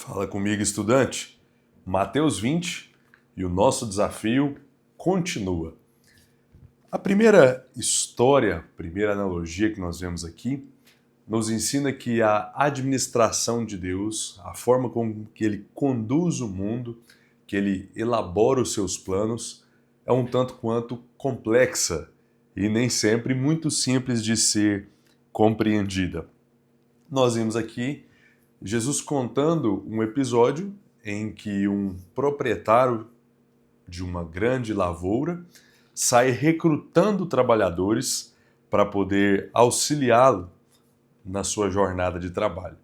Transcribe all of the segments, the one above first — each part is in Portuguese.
Fala comigo, estudante. Mateus 20 e o nosso desafio continua. A primeira história, a primeira analogia que nós vemos aqui, nos ensina que a administração de Deus, a forma como que Ele conduz o mundo, que Ele elabora os seus planos, é um tanto quanto complexa e nem sempre muito simples de ser compreendida. Nós vimos aqui Jesus contando um episódio em que um proprietário de uma grande lavoura sai recrutando trabalhadores para poder auxiliá-lo na sua jornada de trabalho.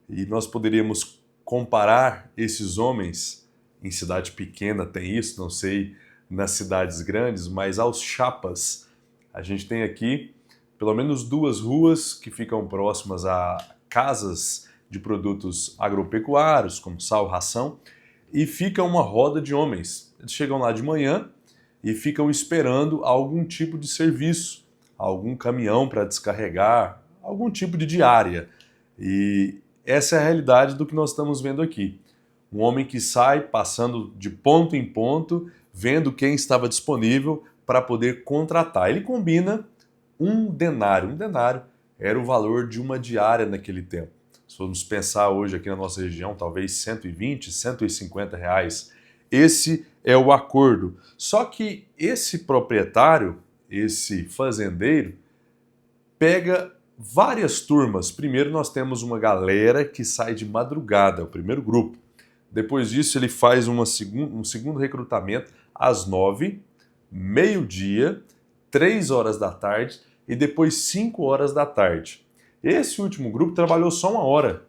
E nós poderíamos comparar esses homens, em cidade pequena tem isso, não sei nas cidades grandes, mas aos chapas. A gente tem aqui pelo menos duas ruas que ficam próximas a casas de produtos agropecuários, como sal, ração, e fica uma roda de homens. Eles chegam lá de manhã e ficam esperando algum tipo de serviço, algum caminhão para descarregar, algum tipo de diária. E essa é a realidade do que nós estamos vendo aqui. Um homem que sai passando de ponto em ponto, vendo quem estava disponível para poder contratar. Ele combina um denário. Um denário era o valor de uma diária naquele tempo. Se formos pensar hoje aqui na nossa região, talvez 120, 150 reais. Esse é o acordo. Só que esse proprietário, esse fazendeiro, pega várias turmas. Primeiro nós temos uma galera que sai de madrugada, o primeiro grupo. Depois disso ele faz um segundo recrutamento às 9, meio-dia, 3 horas da tarde e depois 5 horas da tarde. Esse último grupo trabalhou só 1 hora,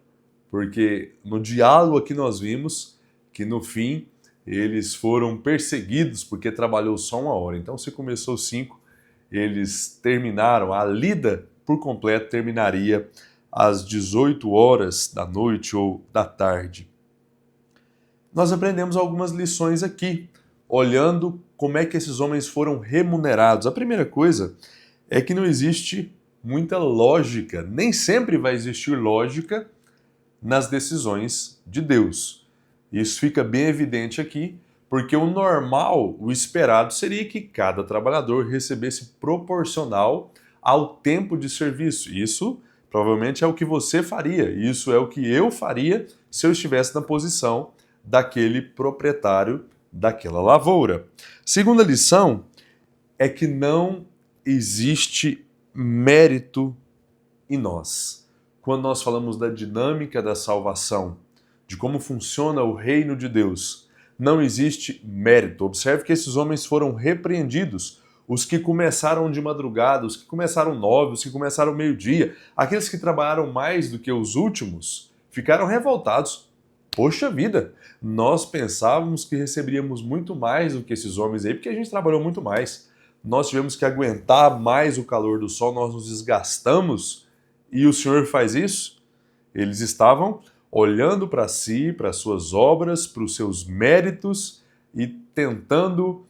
porque no diálogo aqui nós vimos que no fim eles foram perseguidos porque trabalhou só 1 hora. Então se começou 5, eles terminaram, a lida por completo terminaria às 18 horas da noite ou da tarde. Nós aprendemos algumas lições aqui, olhando como é que esses homens foram remunerados. A primeira coisa é que não existe muita lógica, nem sempre vai existir lógica nas decisões de Deus. Isso fica bem evidente aqui, porque o normal, o esperado, seria que cada trabalhador recebesse proporcional ao tempo de serviço. Isso provavelmente é o que você faria, isso é o que eu faria se eu estivesse na posição daquele proprietário daquela lavoura. Segunda lição é que não existe mérito em nós. Quando nós falamos da dinâmica da salvação, de como funciona o reino de Deus, não existe mérito. Observe que esses homens foram repreendidos. Os que começaram de madrugada, os que começaram 9, os que começaram meio-dia, aqueles que trabalharam mais do que os últimos, ficaram revoltados. Poxa vida, nós pensávamos que receberíamos muito mais do que esses homens aí, porque a gente trabalhou muito mais. Nós tivemos que aguentar mais o calor do sol, nós nos desgastamos e o Senhor faz isso? Eles estavam olhando para si, para suas obras, para os seus méritos e tentando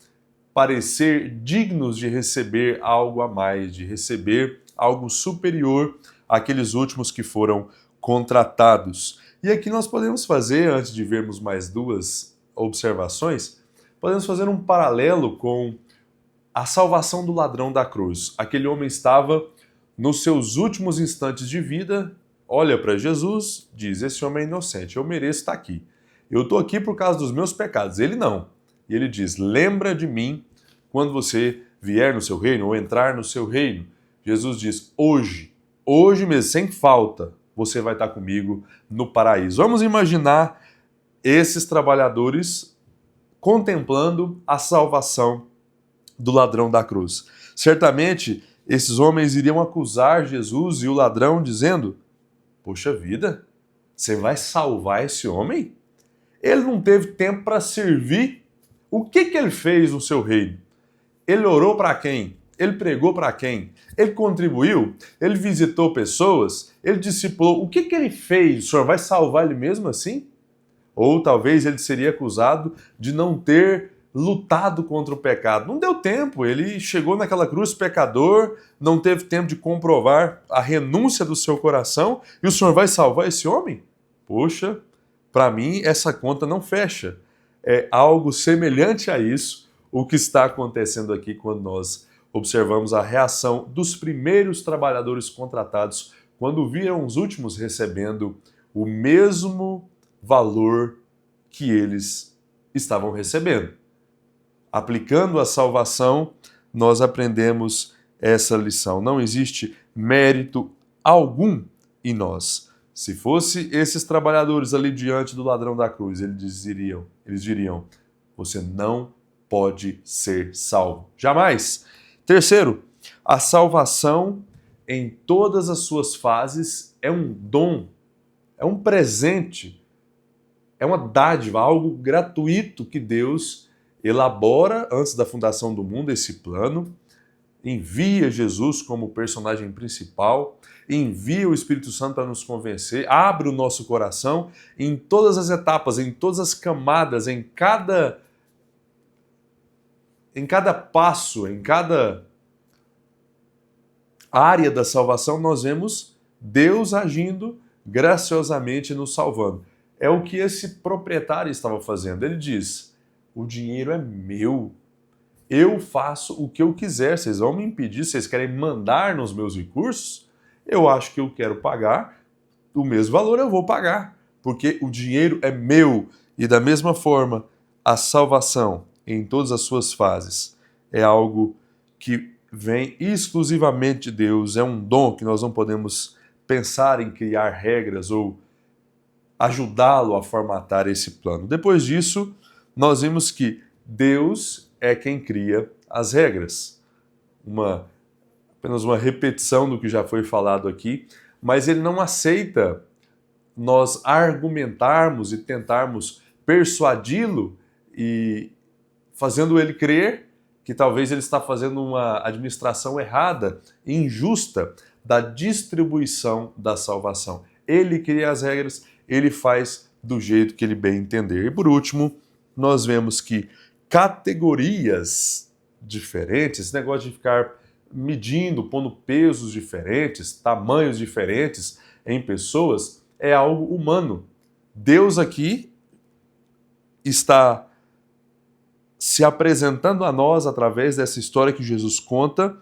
parecer dignos de receber algo a mais, de receber algo superior àqueles últimos que foram contratados. E aqui nós podemos fazer, antes de vermos mais duas observações, podemos fazer um paralelo com a salvação do ladrão da cruz. Aquele homem estava nos seus últimos instantes de vida, olha para Jesus, diz, esse homem é inocente, eu mereço estar aqui. Eu estou aqui por causa dos meus pecados. Ele não. E ele diz, lembra de mim quando você vier no seu reino ou entrar no seu reino. Jesus diz, hoje mesmo, sem falta, você vai estar comigo no paraíso. Vamos imaginar esses trabalhadores contemplando a salvação do ladrão da cruz. Certamente, esses homens iriam acusar Jesus e o ladrão dizendo, poxa vida, você vai salvar esse homem? Ele não teve tempo para servir. O que ele fez no seu reino? Ele orou para quem? Ele pregou para quem? Ele contribuiu? Ele visitou pessoas? Ele discipulou? O que ele fez? O Senhor vai salvar ele mesmo assim? Ou talvez ele seria acusado de não ter lutado contra o pecado. Não deu tempo, ele chegou naquela cruz pecador, não teve tempo de comprovar a renúncia do seu coração e o Senhor vai salvar esse homem? Poxa, Para mim, essa conta não fecha. É algo semelhante a isso o que está acontecendo aqui quando nós observamos a reação dos primeiros trabalhadores contratados quando viram os últimos recebendo o mesmo valor que eles estavam recebendo. Aplicando a salvação, nós aprendemos essa lição. Não existe mérito algum em nós. Se fosse esses trabalhadores ali diante do ladrão da cruz, eles diriam, você não pode ser salvo. Jamais. Terceiro, a salvação em todas as suas fases é um dom, é um presente, é uma dádiva, algo gratuito que Deus elabora antes da fundação do mundo esse plano, envia Jesus como personagem principal, envia o Espírito Santo para nos convencer, abre o nosso coração em todas as etapas, em todas as camadas, em cada passo, em cada área da salvação, nós vemos Deus agindo graciosamente nos salvando. É o que esse proprietário estava fazendo. Ele diz, o dinheiro é meu, eu faço o que eu quiser, vocês vão me impedir, vocês querem mandar nos meus recursos? Eu acho que eu quero pagar o mesmo valor, eu vou pagar, porque o dinheiro é meu. E da mesma forma, a salvação em todas as suas fases é algo que vem exclusivamente de Deus, é um dom que nós não podemos pensar em criar regras ou ajudá-lo a formatar esse plano. Depois disso, nós vimos que Deus é quem cria as regras. Apenas uma repetição do que já foi falado aqui, mas ele não aceita nós argumentarmos e tentarmos persuadi-lo e fazendo ele crer que talvez ele está fazendo uma administração errada, injusta, da distribuição da salvação. Ele cria as regras, ele faz do jeito que ele bem entender. E por último, nós vemos que categorias diferentes, esse negócio de ficar medindo, pondo pesos diferentes, tamanhos diferentes em pessoas, é algo humano. Deus aqui está se apresentando a nós através dessa história que Jesus conta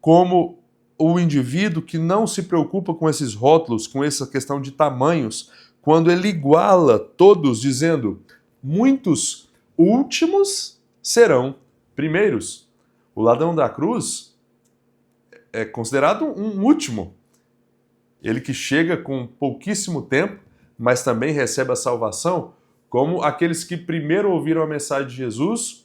como o indivíduo que não se preocupa com esses rótulos, com essa questão de tamanhos, quando ele iguala todos, dizendo, muitos últimos serão primeiros. O ladrão da cruz é considerado um último. Ele que chega com pouquíssimo tempo, mas também recebe a salvação, como aqueles que primeiro ouviram a mensagem de Jesus,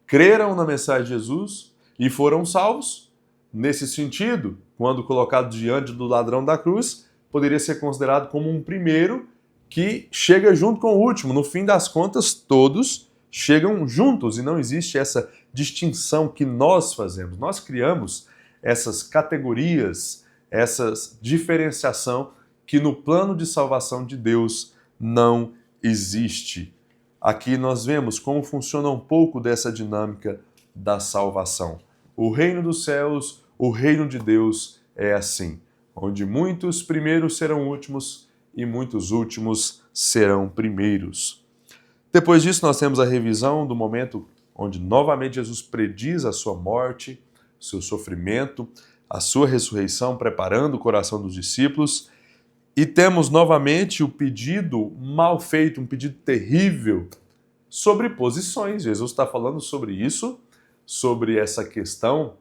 creram na mensagem de Jesus e foram salvos. Nesse sentido, quando colocado diante do ladrão da cruz, poderia ser considerado como um primeiro que chega junto com o último. No fim das contas, todos chegam juntos e não existe essa distinção que nós fazemos. Nós criamos essas categorias, essa diferenciação que no plano de salvação de Deus não existe. Aqui nós vemos como funciona um pouco dessa dinâmica da salvação. O reino dos céus, o reino de Deus é assim, onde muitos primeiros serão últimos e muitos últimos serão primeiros. Depois disso, nós temos a revisão do momento onde novamente Jesus prediz a sua morte, o seu sofrimento, a sua ressurreição, preparando o coração dos discípulos. E temos novamente o pedido mal feito, um pedido terrível sobre posições. Jesus está falando sobre isso, sobre essa questão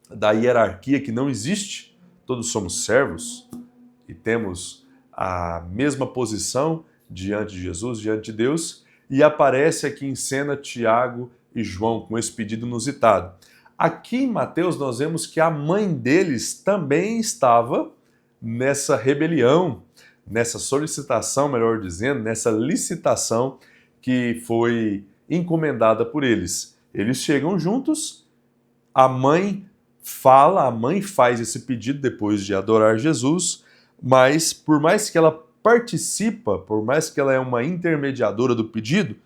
da hierarquia que não existe. Todos somos servos e temos a mesma posição diante de Jesus, diante de Deus. E aparece aqui em cena Tiago e João com esse pedido inusitado. Aqui em Mateus nós vemos que a mãe deles também estava nessa rebelião, nessa solicitação, melhor dizendo, nessa licitação que foi encomendada por eles. Eles chegam juntos, a mãe fala, a mãe faz esse pedido depois de adorar Jesus, mas por mais que ela participa, por mais que ela é uma intermediadora do pedido,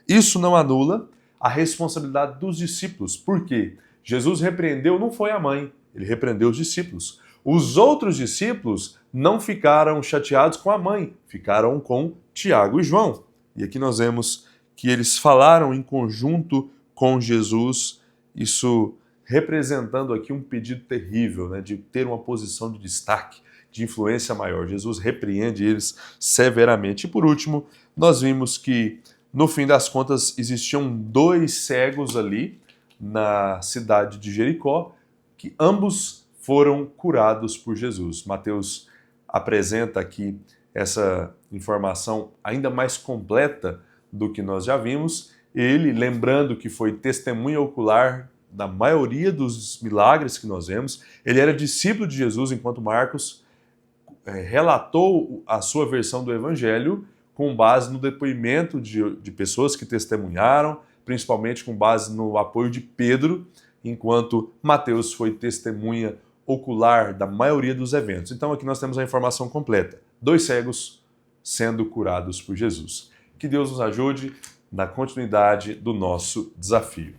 isso não anula a responsabilidade dos discípulos. Por quê? Jesus repreendeu, não foi a mãe, ele repreendeu os discípulos. Os outros discípulos não ficaram chateados com a mãe, ficaram com Tiago e João. E aqui nós vemos que eles falaram em conjunto com Jesus, isso representando aqui um pedido terrível, né, de ter uma posição de destaque, de influência maior. Jesus repreende eles severamente. E por último, nós vimos que, no fim das contas, existiam 2 cegos ali na cidade de Jericó, que ambos foram curados por Jesus. Mateus apresenta aqui essa informação ainda mais completa do que nós já vimos. Ele, lembrando que foi testemunha ocular da maioria dos milagres que nós vemos, ele era discípulo de Jesus, enquanto Marcos relatou a sua versão do Evangelho com base no depoimento de pessoas que testemunharam, principalmente com base no apoio de Pedro, enquanto Mateus foi testemunha ocular da maioria dos eventos. Então aqui nós temos a informação completa. 2 cegos sendo curados por Jesus. Que Deus nos ajude na continuidade do nosso desafio.